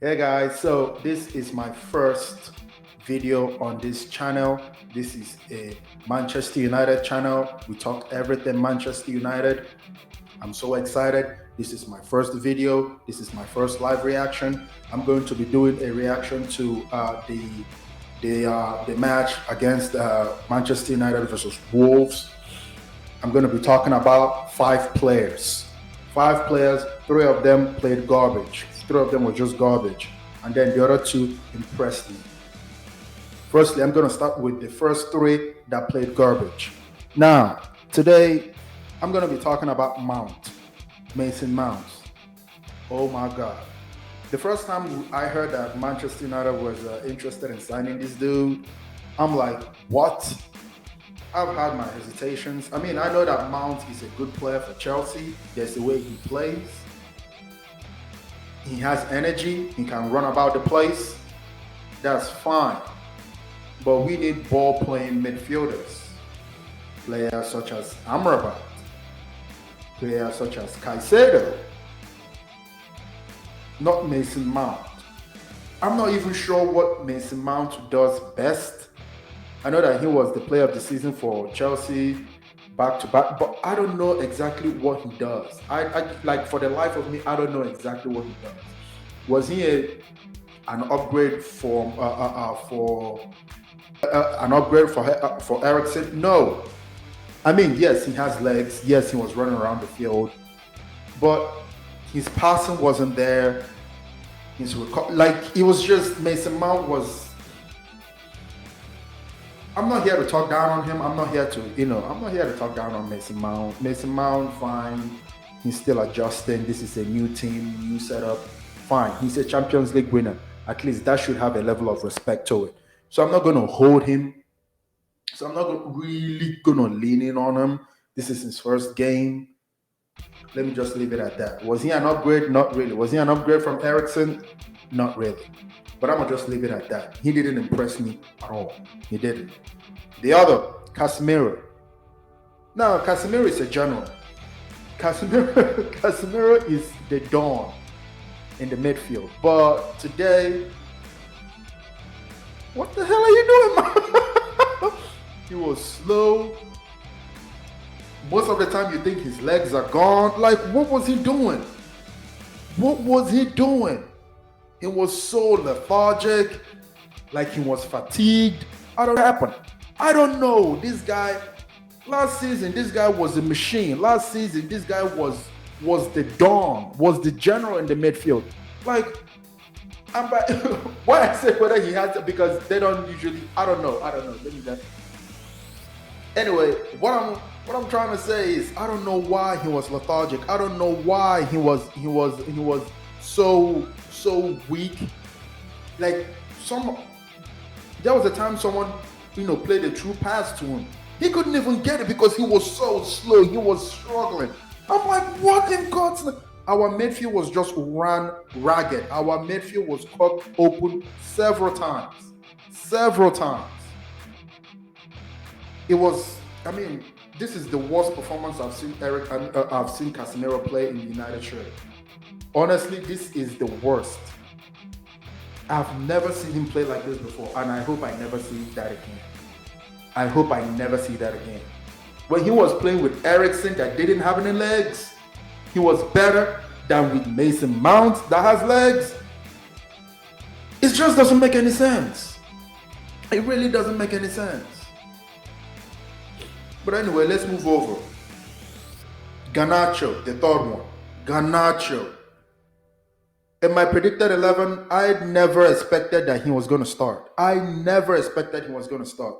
Hey guys, so this is my first video on this channel. This is a Manchester United channel. We talk everything Manchester United. I'm so excited. This is my first video. This is my first live reaction. I'm going to be doing a reaction to the match against Manchester United versus Wolves. I'm going to be talking about 5 players. 5 players, 3 of them played garbage. 3 of them were just garbage. And then the other 2 impressed me. Firstly, I'm going to start with the first 3 that played garbage. Now, today, I'm going to be talking about Mount, Mason Mount. Oh my God. The first time I heard that Manchester United was interested in signing this dude, I'm like, what? I've had my hesitations. I mean, I know that Mount is a good player for Chelsea. There's the way he plays. He has energy. He can run about the place. That's fine. But we need ball-playing midfielders. Players such as Amrabat. Players such as Caicedo. Not Mason Mount. I'm not even sure what Mason Mount does best. I know that he was the player of the season for Chelsea back to back, but I don't know exactly what he does. I like, for the life of me, I don't know exactly what he does. Was he an upgrade for Eriksen? No. I mean, yes, he has legs. Yes, he was running around the field, but his passing wasn't there. It was just Mason Mount was. I'm not here to talk down on him. I'm not here to talk down on Mason Mount. Mason Mount, fine. He's still adjusting. This is a new team, new setup. Fine. He's a Champions League winner. At least that should have a level of respect to it. So I'm not going to hold him. So I'm not really going to lean in on him. This is his first game. Let me just leave it at that. Was he an upgrade? Not really. Was he an upgrade from Eriksen? Not really. But I'm going to just leave it at that. He didn't impress me at all. He didn't. The other, Casemiro. Now, Casemiro is a general. Casemiro is the dawn in the midfield. But today, what the hell are you doing, man? He was slow. Most of the time, you think his legs are gone. Like, what was he doing? What was he doing? He was so lethargic, like he was fatigued. I don't know what happened. I don't know. This guy, last season, this guy was a machine. Last season, this guy was the dawn, was the general in the midfield. Like, why I say whether he has it, because they don't usually. I don't know. Let me just. Anyway, what I'm trying to say is I don't know why he was lethargic. I don't know why he was so weak. Like there was a time someone played a true pass to him. He couldn't even get it because he was so slow. He was struggling. I'm like, what in God's name? Our midfield was just ran ragged. Our midfield was cut open several times. Several times. It was, I mean, this is the worst performance I've seen I've seen Casemiro play in the United shirt. Honestly, this is the worst. I've never seen him play like this before, and I hope I never see that again. I hope I never see that again. When he was playing with Eriksen that didn't have any legs, he was better than with Mason Mount that has legs. It just doesn't make any sense. It really doesn't make any sense. But anyway, let's move over. Garnacho, the third one. Garnacho. In my predicted 11, I never expected that he was going to start. I never expected he was going to start.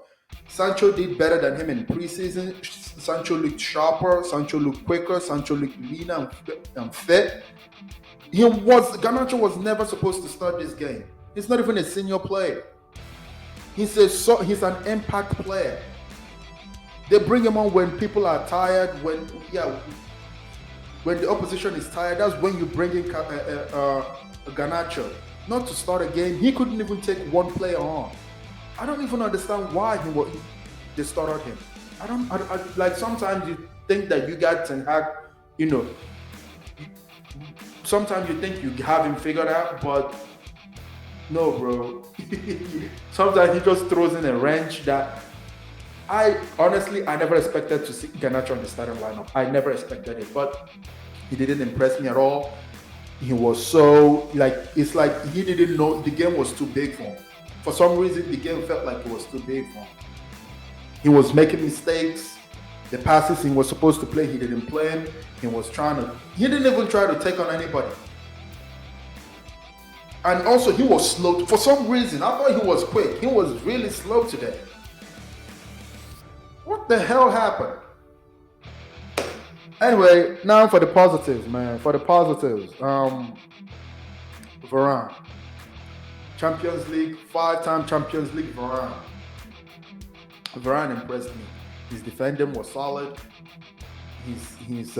Sancho did better than him in preseason. Sancho looked sharper. Sancho looked quicker. Sancho looked leaner and fit. Garnacho was never supposed to start this game. He's not even a senior player. He's an impact player. They bring him on when people are tired. When the opposition is tired, that's when you bring in Garnacho. Not to start a game. He couldn't even take one player on. I don't even understand why they started him. Like sometimes you think that you got Ten Hag, sometimes you think you have him figured out, but No, bro. Sometimes he just throws in a wrench that I never expected to see Garnacho on the starting lineup. I never expected it, but he didn't impress me at all. He was so like it's like he didn't know the game was too big for him. For some reason, the game felt like it was too big for him. He was making mistakes. The passes he was supposed to play, he didn't play him. He didn't even try to take on anybody. And also, he was slow. For some reason, I thought he was quick. He was really slow today. What the hell happened? Anyway, now for the positives, man. For the positives, Varane, Champions League, 5-time Champions League, Varane. Varane impressed me. His defending was solid. He was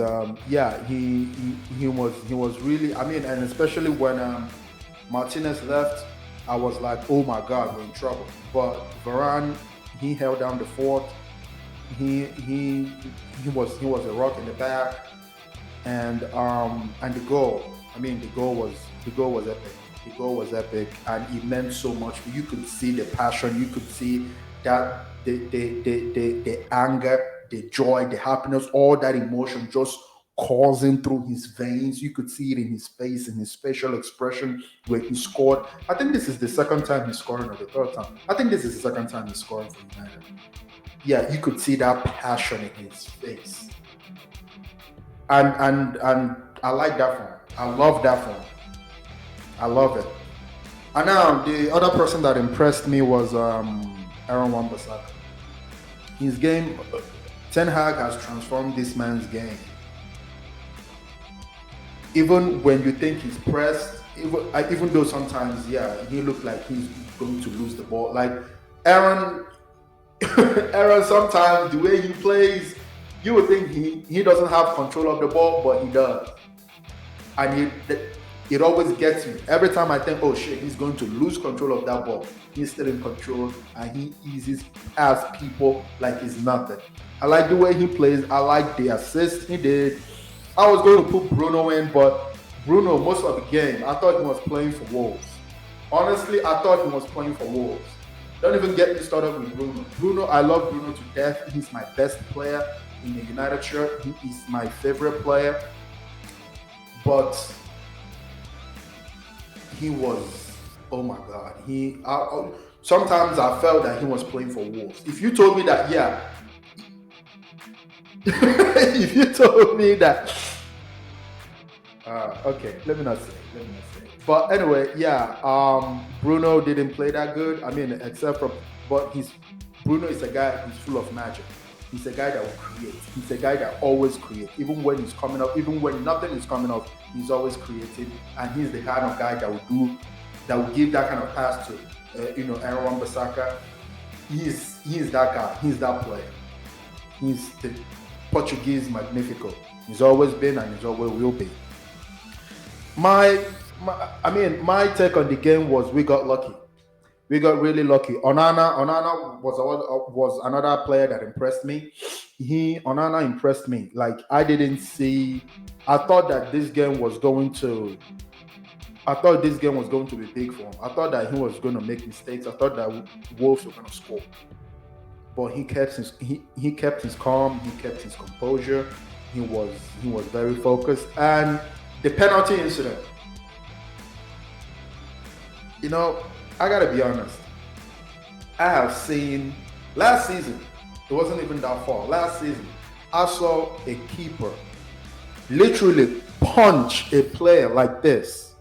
really. I mean, and especially when Martinez left, I was like, oh my God, we're in trouble. But Varane, he held down the fort. He was a rock in the back, and the goal. I mean, the goal was epic. The goal was epic, and it meant so much. You could see the passion. You could see that the anger, the joy, the happiness, all that emotion just coursing through his veins. You could see it in his face, in his facial expression where he scored. I think this is the second time he's scoring, or the third time. I think this is the second time he's scoring for United. Yeah, you could see that passion in his face. And I like that for him. I love that for him. I love it. And now the other person that impressed me was Aaron Wan-Bissaka. His game, Ten Hag has transformed this man's game. Even when you think he's pressed, even though sometimes, he looked like he's going to lose the ball. Like Aaron, sometimes the way he plays, you would think he doesn't have control of the ball, but he does. And it always gets me. Every time I think, oh shit, he's going to lose control of that ball, he's still in control and he eases past people like it's nothing. I like the way he plays. I like the assist he did. I was going to put Bruno in, but Bruno, most of the game, I thought he was playing for Wolves. Honestly, I thought he was playing for Wolves. Don't even get me started with Bruno. Bruno, I love Bruno to death. He's my best player in the United shirt. He is my favorite player. But he was, oh my God. Sometimes I felt that he was playing for Wolves. If you told me that, if you told me that, okay, let me not say. But anyway, Bruno didn't play that good. I mean, but Bruno is a guy who's full of magic. He's a guy that will create. He's a guy that always creates. Even when he's coming up, even when nothing is coming up, he's always creating. And he's the kind of guy that will give that kind of pass to, Aaron Wan-Bissaka. He is that guy. He's that player. He's the Portuguese Magnifico. He's always been and he's always will be. My take on the game was we got lucky. We got really lucky. Onana was another player that impressed me. Onana impressed me. Like I thought that this game was going to be big for him. I thought that he was going to make mistakes. I thought that Wolves were going to score. But he kept his calm, he kept his composure. He was very focused. And the penalty incident. I gotta be honest. I have seen last season, it wasn't even that far. Last season, I saw a keeper literally punch a player like this,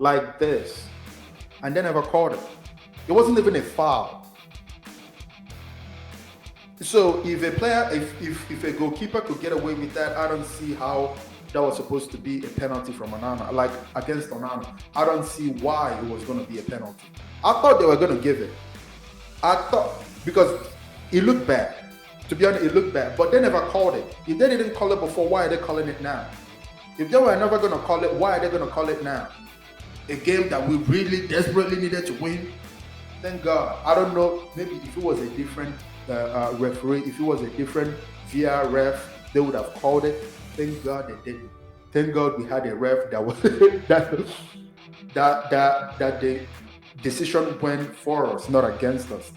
and they never caught it. It wasn't even a foul. So if a goalkeeper could get away with that, I don't see how that was supposed to be a penalty from Onana, like against Onana. I don't see why it was going to be a penalty. I thought they were going to give it. Because it looked bad. To be honest, it looked bad, but they never called it. If they didn't call it before, why are they calling it now? If they were never going to call it, why are they going to call it now? A game that we really desperately needed to win. Thank God. I don't know, maybe if it was a different referee, if it was a different VR ref, they would have called it. Thank God they didn't. Thank God we had a ref that was decision went for us, not against us.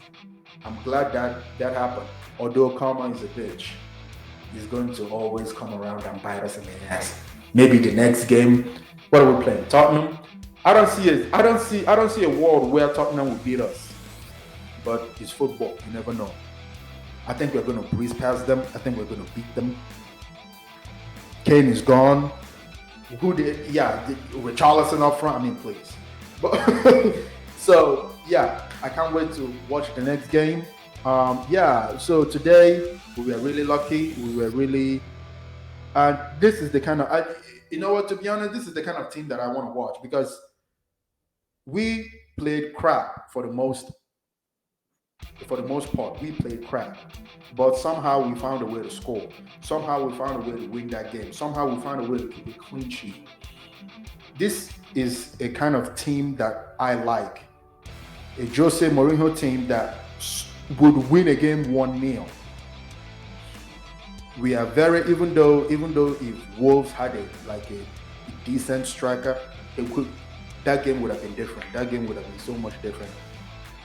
I'm glad that happened. Although karma is a bitch, he's going to always come around and bite us in the ass. Maybe the next game, what are we playing? Tottenham. I don't see a world where Tottenham will beat us. But it's football. You never know. I think we're going to breeze past them. I think we're going to beat them. Kane is gone. Richarlison up front. I mean, please. But so yeah, I can't wait to watch the next game. So today we were really lucky. We were really, and this is the kind of, you know what? To be honest, this is the kind of team that I want to watch because we played crap for the most part. We played crap, but somehow we found a way to score. Somehow we found a way to win that game. Somehow we found a way to keep a clean sheet. This is a kind of team that I like. A Jose Mourinho team that would win a game 1-0. We are even though if Wolves had a decent striker, that game would have been different. That game would have been so much different.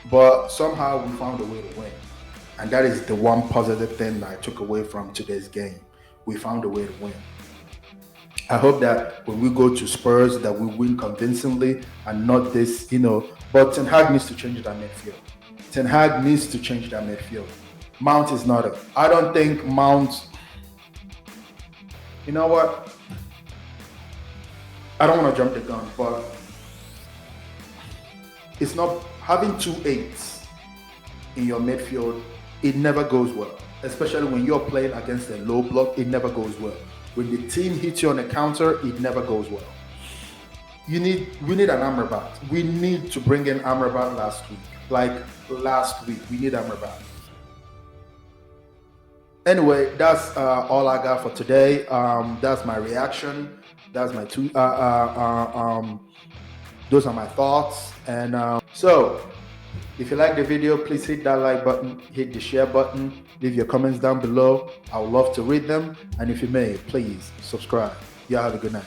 But somehow we found a way to win. And that is the one positive thing that I took away from today's game. We found a way to win. I hope that when we go to Spurs that we win convincingly and not this, but Ten Hag needs to change that midfield. Ten Hag needs to change that midfield. Mount is not it. I don't think Mount, you know what? I don't want to jump the gun, but it's not having 2 8s in your midfield. It never goes well, especially when you're playing against a low block. It never goes well. When the team hits you on a counter, it never goes well. We need an Amrabat. We need to bring in Amrabat last week. We need Amrabat. Anyway, that's all I got for today. That's my reaction. That's my those are my thoughts. And so, if you like the video, please hit that like button, hit the share button, leave your comments down below. I would love to read them. And if you may, please subscribe. Y'all have a good night.